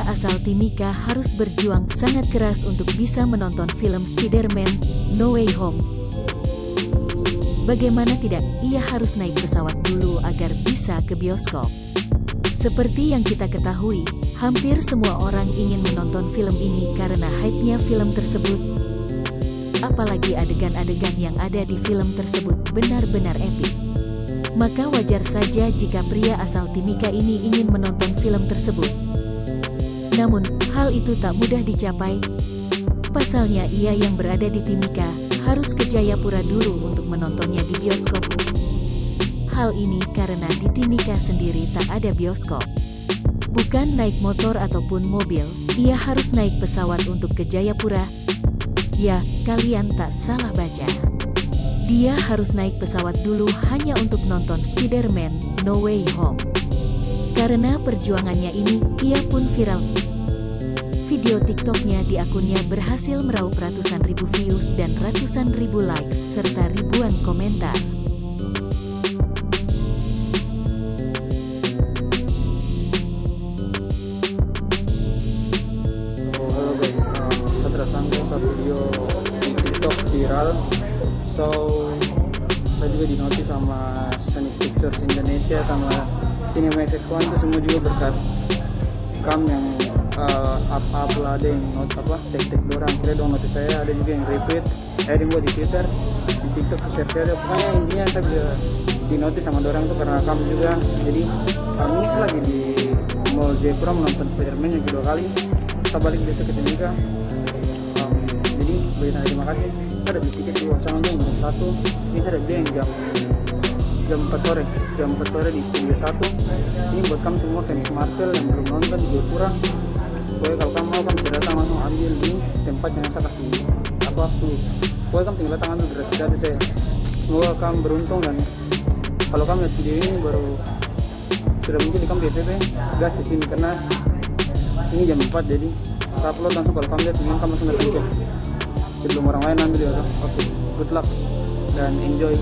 asal Timika harus berjuang sangat keras untuk bisa menonton film Spider-Man No Way Home. Bagaimana tidak, ia harus naik pesawat dulu agar bisa ke bioskop. Seperti yang kita ketahui, hampir semua orang ingin menonton film ini karena hype-nya film tersebut. Apalagi adegan-adegan yang ada di film tersebut benar-benar epik. Maka wajar saja jika pria asal Timika ini ingin menonton film tersebut. Namun, hal itu tak mudah dicapai. Pasalnya ia yang berada di Timika harus ke Jayapura dulu untuk menontonnya di bioskop. Hal ini karena di Timika sendiri tak ada bioskop. Bukan naik motor ataupun mobil, ia harus naik pesawat untuk ke Jayapura. Ya, kalian tak salah baca. Dia harus naik pesawat dulu hanya untuk nonton Spider-Man No Way Home. Karena perjuangannya ini, ia pun viral. Video TikToknya di akunnya berhasil meraup ratusan ribu views dan ratusan ribu likes serta ribuan komentar. Halo guys, setelah satu video di TikTok viral, so saya juga dinotis sama Sonic Pictures Indonesia sama Cinemax X1 itu semua juga berkat kam yang up-up ada yang tek-tek dorang kira dong notis saya, ada juga yang repeat, ada yang buat di Twitter, di TikTok, share-share, pokoknya intinya saya bisa dinotis sama dorang tuh karena kam juga. Jadi ini saya lagi di Mall Jayapura menonton Spider-Man yang kedua kali, kita balik besok ke Timika. Jadi bagi terima kasih, saya udah beli tiket di Wasangannya yang jam 1, ini saya udah beli yang jam 4 sore di Studio 1. Ini buat kamu semua fans Marvel yang belum nonton di Jayapura. Pokoknya kalau kamu mau kamu bisa datang langsung ambil di tempat yang saya kasih pokoknya kamu tinggal datang ambil gratis saya. Semoga kamu beruntung, dan kalau kamu lihat video ini baru sudah muncul di kamu di FYP, gas ke sini karena ini jam 4, jadi saya upload langsung. Kalau kamu lihat video kamu langsung datang sebelum orang lain ambil ya. Oke, good luck dan enjoy.